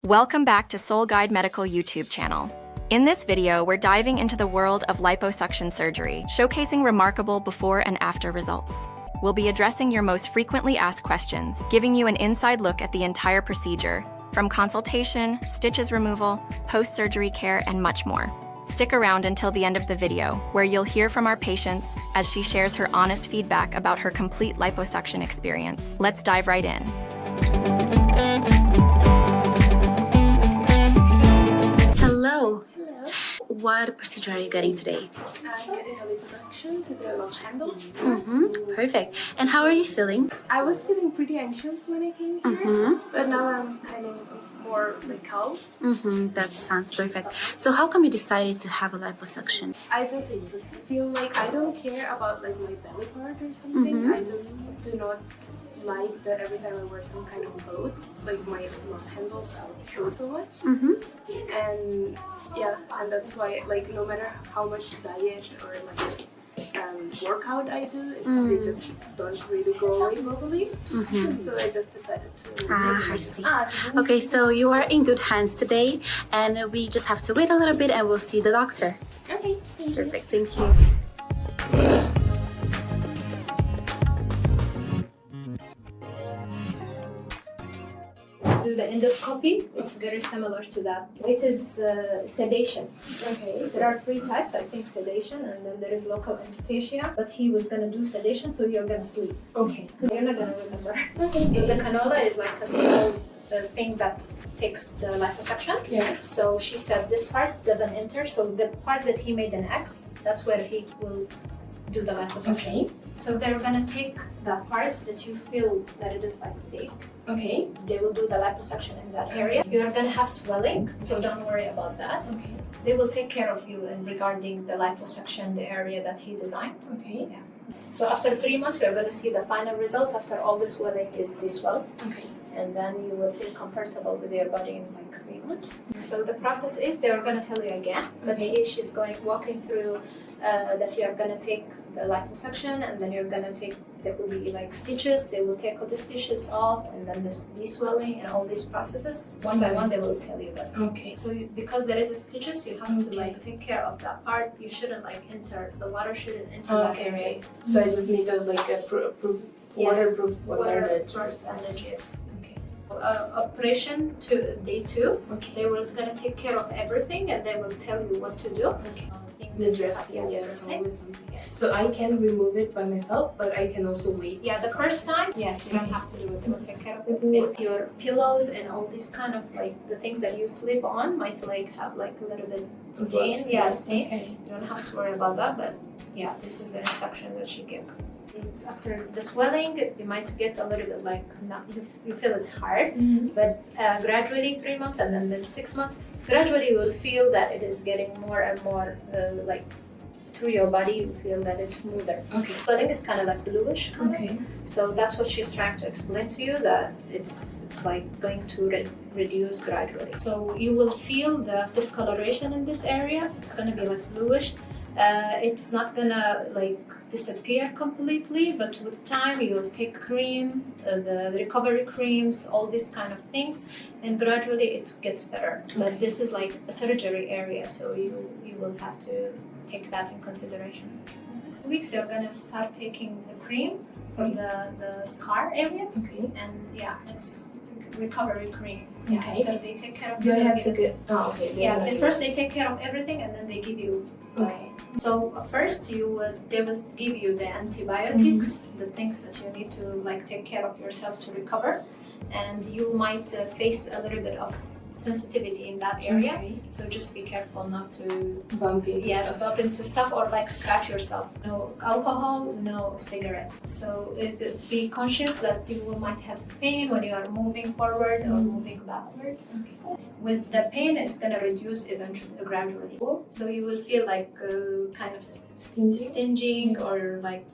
Welcome back to Seoul Guide Medical YouTube channel. In this video, we're diving into the world of liposuction surgery, showcasing remarkable before and after results. We'll be addressing your most frequently asked questions, giving you an inside look at the entire procedure, from consultation, stitches removal, post-surgery care, and much more. Stick around until the end of the video, where you'll hear from our patients as she shares her honest feedback about her complete liposuction experience. Let's dive right in. Hello. What procedure are you getting today? I'm getting a liposuction to the love handle. Perfect. And how are you feeling? I was feeling pretty anxious when I came here, but now I'm kind of more like calm. That sounds perfect. So how come you decided to have a liposuction? I just feel like I don't care about like my belly part or something. I just do not like that every time I wear some kind of clothes, like my love handles show so much. And yeah, and that's why like no matter how much diet or like workout I do, they just don't really go away properly. So I just decided to I see. Okay, so you are in good hands today, and we just have to wait a little bit and we'll see the doctor. Okay, thank you. Perfect, thank you. Do the endoscopy. It's very similar to that. It is sedation. Okay. There are three types, I think, sedation, and then there is local anesthesia. But he was gonna do sedation, so you're gonna sleep. Okay. You're not gonna remember. Okay. The canola is like a small thing that takes the liposuction. Yeah. So she said this part doesn't enter. So the part that he made an X, that's where he will do the liposuction. Okay. So they're gonna take the part that you feel that it is like fake. Okay. They will do the liposuction in that area. You are gonna have swelling, so don't worry about that. Okay. They will take care of you in regarding the liposuction, the area that he designed. Okay. So after 3 months, you're gonna see the final result. After all the swelling is de-swelled, Okay. and then you will feel comfortable with your body in like 3 months. So the process is they're gonna tell you again, but Okay. here she's walking through that you are gonna take the liposuction, and then you're gonna take. There will be like stitches. They will take all the stitches off, and then this de-swelling and all these processes. One by one, they will tell you that. Okay. So because there is a stitches, you have to like take care of that part. You shouldn't like enter the water. Shouldn't enter that area. So I just need to like proof waterproof Water bandage. bandage, yes. Okay. Operation to day 2. Okay. They will gonna take care of everything, and they will tell you what to do. Okay. Things The that you dressing, have, yeah, dressing. always something. Yes. So I can remove it by myself, but I can also wait. Yeah, the first time, yes, you don't have to do it. They will take care of it. With your pillows and all these kind of like the things that you sleep on might like have like a little bit stain. Yeah, stain. Okay. You don't have to worry about that, but yeah, this is the instruction that she gave. After the swelling, you might get a little bit like you feel it's hard, but gradually 3 months and then 6 months, gradually you will feel that it is getting more and more like through your body. You feel that it's smoother. Okay. Swelling is kind of like bluish. Okay. So that's what she's trying to explain to you, that it's like going to reduce gradually. So you will feel the discoloration in this area. It's gonna be like bluish. It's not gonna like disappear completely, but with time you'll take cream, the recovery creams, all these kind of things, and gradually it gets better. But this is like a surgery area, so you will have to take that in consideration. 2 weeks you're gonna start taking the cream for the scar area, Okay. and yeah, it's recovery cream. Yeah, Okay. after they take care of Do I you, have to it's- get? Oh, okay. yeah, first they take care of everything, and then they give you. Okay. So first they will give you the antibiotics, the things that you need to like take care of yourself to recover, and you might face a little bit of sensitivity in that area. Okay. So just be careful not to Bump into yes stuff. bump into stuff or like scratch yourself. No alcohol, no cigarette. So be conscious that you might have pain when you are moving forward or moving backward. With the pain, it's gonna reduce eventually, gradually. So you will feel like kind of stinging or like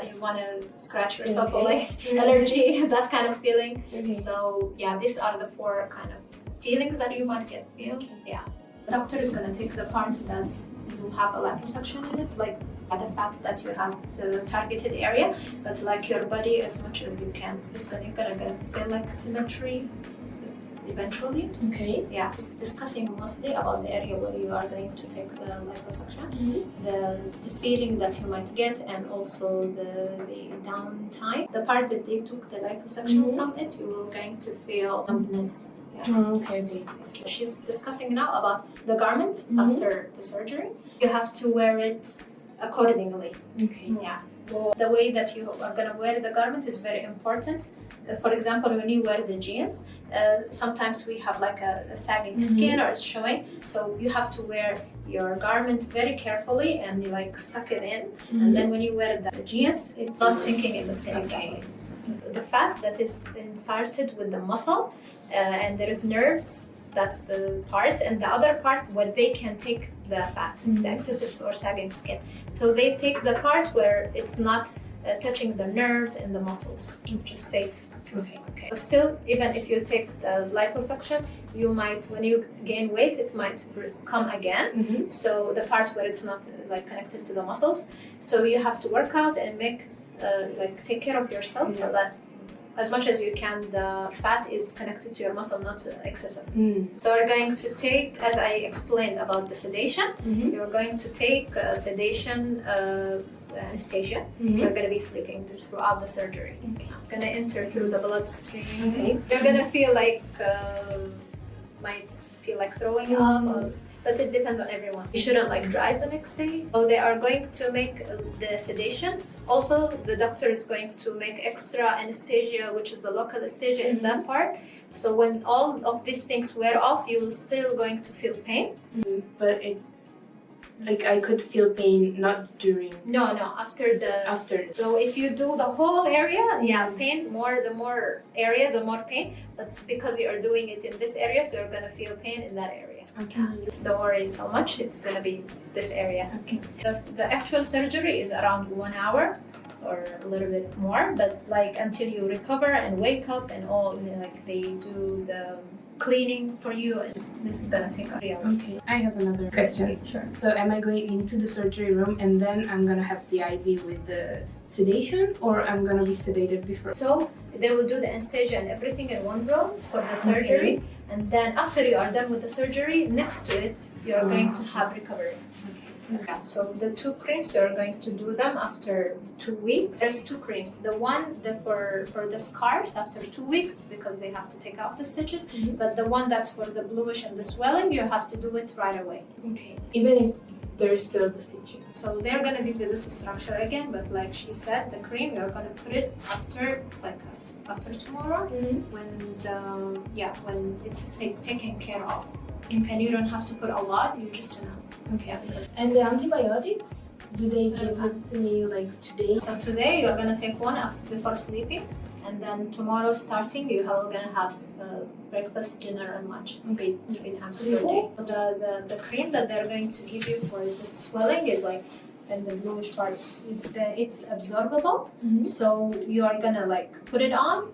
you wanna scratch yourself or like allergy, that kind of feeling. Okay. So yeah, these are the 4 kind of feelings that you might get. Yeah. The doctor is gonna take the parts that you have a liposuction in it, like the fat that you have the targeted area, but like your body as much as you can. Because then you're gonna feel like symmetry eventually. Okay. Yeah, it's discussing mostly about the area where you are going to take the liposuction, the feeling that you might get, and also the downtime. The part that they took the liposuction from it, you are going to feel numbness. Yeah. Okay. She's discussing now about the garment after the surgery. You have to wear it accordingly. Okay. Yeah. The way that you are going to wear the garment is very important. For example, when you wear the jeans, sometimes we have like a sagging skin or it's showing. So you have to wear your garment very carefully and you like suck it in. And then when you wear the jeans, it's not sinking in the skin exactly. The fat that is inserted with the muscle and there is nerves, that's the part, and the other part where they can take the fat, the excessive or sagging skin. So they take the part where it's not touching the nerves and the muscles, which is safe. Okay. So still, even if you take the liposuction, you might, when you gain weight, it might come again. So the part where it's not like connected to the muscles. So you have to work out and make like take care of yourself so that as much as you can, the fat is connected to your muscle, not excessive. So we're going to take, as I explained about the sedation, you're going to take sedation anesthesia. So you're going to be sleeping throughout the surgery. Going to enter through the bloodstream. You're going to feel like, might feel like throwing up, but it depends on everyone. You shouldn't like drive the next day. So they are going to make the sedation. Also, the doctor is going to make extra anesthesia, which is the local anesthesia in that part. So when all of these things wear off, you're still going to feel pain. But it, like I could feel pain not during. No, after the. After. So if you do the whole area, pain more. The more area, the more pain. But because you are doing it in this area, so you're gonna feel pain in that area. Okay. Don't worry so much. It's gonna be this area. Okay. The actual surgery is around 1 hour or a little bit more, but like until you recover and wake up and all, like they do the cleaning for you. This is gonna take 3 hours. Okay. I have another question. Sure. So am I going into the surgery room and then I'm gonna have the IV with the sedation, or I'm gonna be sedated before? So they will do the anesthesia and everything in one room for the surgery, and then after you are done with the surgery, next to it you're going to have recovery. Yeah, so the 2 creams, you're going to do them after 2 weeks. There's 2 creams. The one for the scars after 2 weeks, because they have to take out the stitches, but the one that's for the bluish and the swelling, you have to do it right away. Okay. Even if there's still the stitches. So they're gonna give you this structure again, but like she said, the cream, you're gonna put it after tomorrow, when it's taken care of. And you don't have to put a lot, you just enough. Okay. And the antibiotics, do they give it to me like today? So today you're gonna take one before sleeping, and then tomorrow starting you're gonna have breakfast, dinner, and lunch. Okay. 3 times per day. So the cream that they're going to give you for the swelling is like in the bluish part. It's absorbable, so you are gonna like put it on.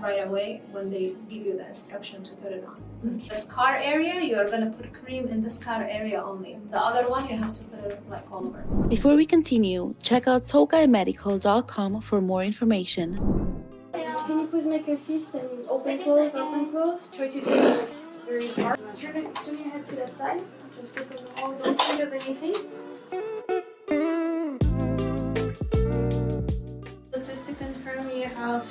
Right away when they give you the instruction to put it on. The scar area, you are going to put cream in the scar area only. The other one, you have to put it like all over. Before we continue, check out SeoulGuideMedical.com for more information. Can you please make a fist and open, close, open, close? Try to do it very hard. Turn your head to that side. Just look at the wall. Don't think of anything. So just to confirm, you have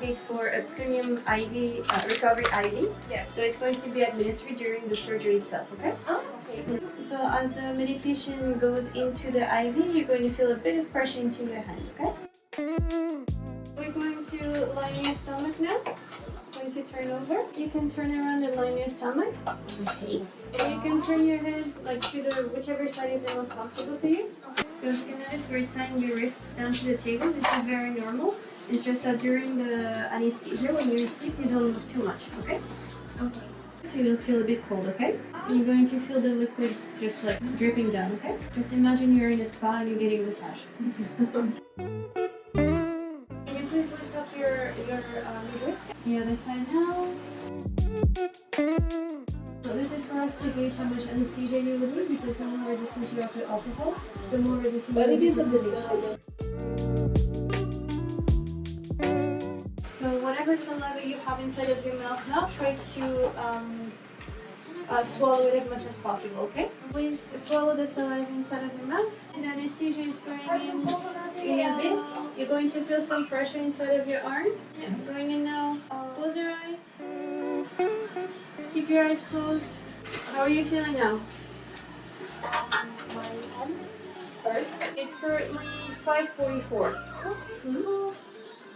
paid for a premium IV, recovery IV. Yes. So it's going to be administered during the surgery itself, okay? Oh, okay. So as the medication goes into the IV, you're going to feel a bit of pressure into your hand, okay? We're going to line your stomach now. Going to turn over. You can turn around and line your stomach. Okay. And you can turn your head like to the whichever side is the most comfortable for you. So you can notice we're tying your wrists down to the table. This is very normal. It's just that during the anesthesia, when you're asleep, you don't move too much, okay? Okay. So you'll feel a bit cold, okay? You're going to feel the liquid just like dripping down, okay? Just imagine you're in a spa and you're getting a massage. Can you please lift up your midriff? The other side now. So this is for us to gauge how much anesthesia you will need, because the more resistant you are to alcohol, the more resistant you will be to sedation. So whatever saliva you have inside of your mouth now, try to swallow it as much as possible, okay? Please swallow the saliva inside of your mouth. And the anesthesia is going in a bit. You're going to feel some pressure inside of your arm. Yeah. Going in now. Close your eyes. Keep your eyes closed. How are you feeling now? It's currently 5:44.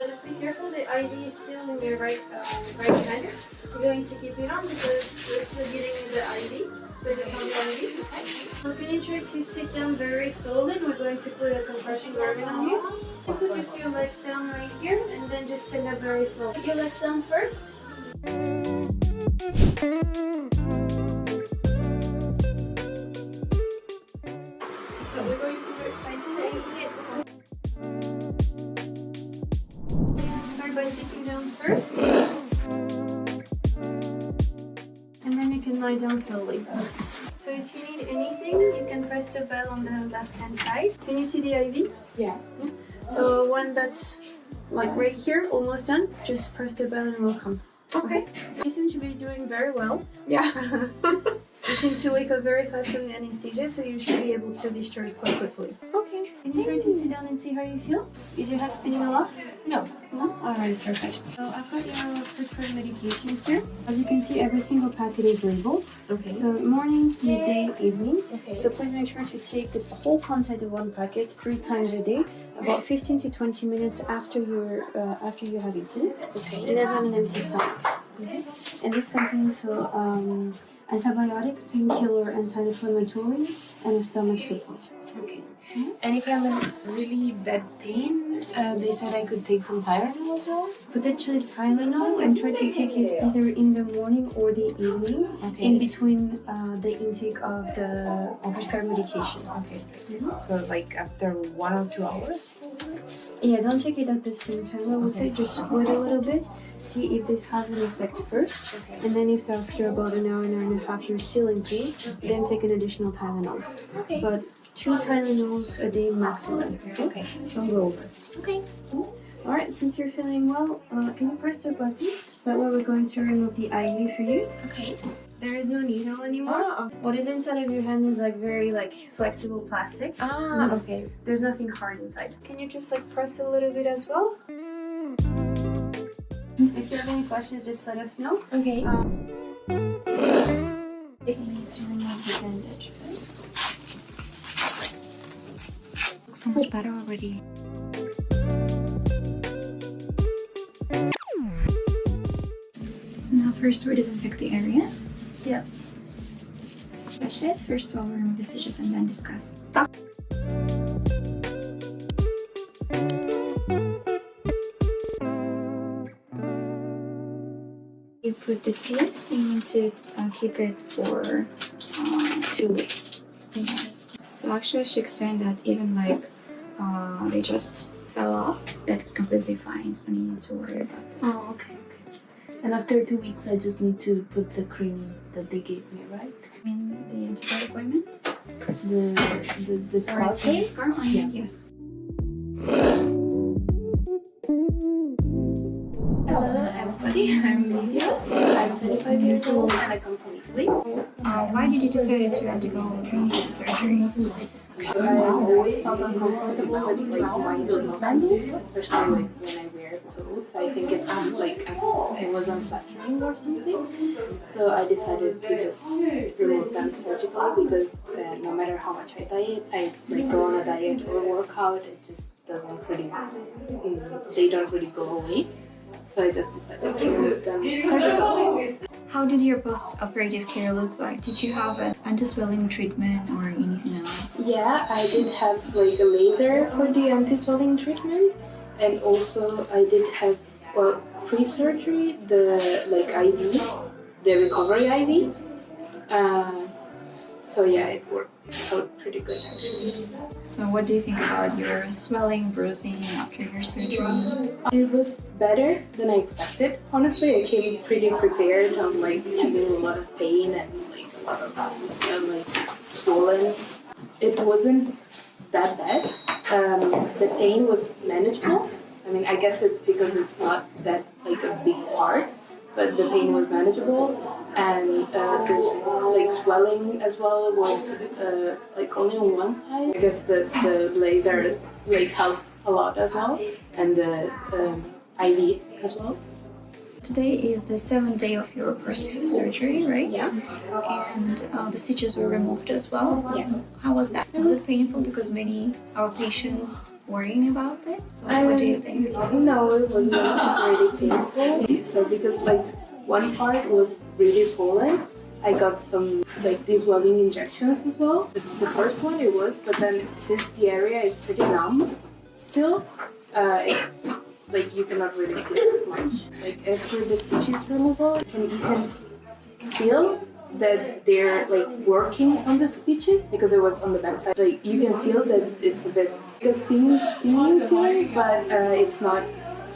Just be careful, the IV is still in your right hand. We're going to keep it on because we're still getting in the IV. With the IV. Okay. So if you need to sit down very solid, we're going to put a compression garment on you. You put just your legs down right here and then just stand up very slowly. Put your legs down first. So we're going to tighten the AC. Start by sitting down first. And then you can lie down slowly. So if you need anything, you can press the bell on the left-hand side. Can you see the IV? Yeah. So one that's like right here, almost done, just press the bell and it will come. Okay. You seem to be doing very well. Yeah. You seem to wake up very fast from the anesthesia, so you should be able to discharge quite quickly. Okay. Can you try to sit down and see how you feel? Is your head spinning a lot? No. No? Alright, perfect. So I've got your prescribed medication here. As you can see, every single packet is labeled. Okay. So morning, midday, evening. Okay. So please make sure to take the whole content of one packet 3 times a day, about 15 to 20 minutes after you have eaten. Okay. And then on an empty stomach. Okay. And this contains antibiotic, painkiller, anti-inflammatory, and a stomach support. Okay. And if I'm in really bad pain, they said I could take some Tylenol as well? Potentially Tylenol, and try to take it either in the morning or the evening, Okay. in between the intake of the prescribed medication. Okay. So like after 1 or 2 hours? Yeah, don't take it at the same time. I would say just wait a little bit, see if this has an effect first, and then if after about an hour and a half you're still in pain, then take an additional Tylenol. Okay. But 2 Tylenols a day maximum. Okay. Don't go over. Okay. Alright, since you're feeling well, can you press the button? That way we're going to remove the IV for you. Okay. There is no needle anymore. Oh. What is inside of your hand is like very flexible plastic. Ah, okay. There's nothing hard inside. Can you just press a little bit as well? If you have any questions, just let us know. Okay. So you need to remove the bandage first. Looks so much better already. So now first we disinfect the area. Yeah. That's it. First we'll remove the stitches and then discuss. You put the tube, so you need to keep it for 2 weeks. Okay. So actually she explained that even they just fell off, that's completely fine, so you need to worry about this. Oh, okay. And after 2 weeks, I just need to put the cream that they gave me, right? I mean the antibiotic appointment? The scar The scar on Yeah. it, yes. Hello, everybody. I'm Lydia. I'm 25 years old and I come from Italy. Why did you decide to undergo the surgery? I always felt uncomfortable with wide bundles, especially when I wear clothes. I think it's it was unflattering or something. So I decided to just remove them surgically because no matter how much I diet, I go on a diet or work out, it just doesn't really, they don't really go away. So I just decided to remove them surgically. How did your post-operative care look like? Did you have an anti-swelling treatment or anything else? Yeah, I did have a laser for the anti-swelling treatment, and also I did have pre-surgery the IV, the recovery IV. So yeah, it worked out pretty good actually. So what do you think about your swelling, bruising after your surgery? It was better than I expected. Honestly, I came pretty prepared. I'm having a lot of pain and a lot of swollen. It wasn't that bad. The pain was manageable. I I mean, I guess it's because it's not that like a big part, but the pain was manageable, and this like swelling as well was like only on one side. I guess the laser like helped a lot as well, and the IV as well. Today is the 7th day of your first surgery, right? Yeah. And the stitches were removed as well? Yes. How was that? Was it painful? Because many our patients worrying about this? Or what do you think? No, it wasn't really painful. So because like one part was really swollen, I got some like these welding injections as well. The first one it was, but then since the area is pretty numb still, like you cannot really feel much. Like after the stitches removal, you can feel that they're like working on the stitches because it was on the back side. Like you can feel that it's a bit like a stinging feeling, but it's not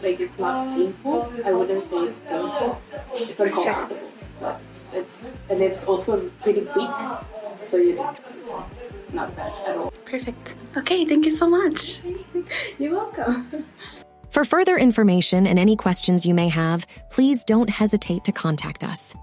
painful. I wouldn't say it's painful. It's uncomfortable, but it's also pretty quick, so it's not bad at all. Perfect. Okay, thank you so much. You're welcome. For further information and any questions you may have, please don't hesitate to contact us.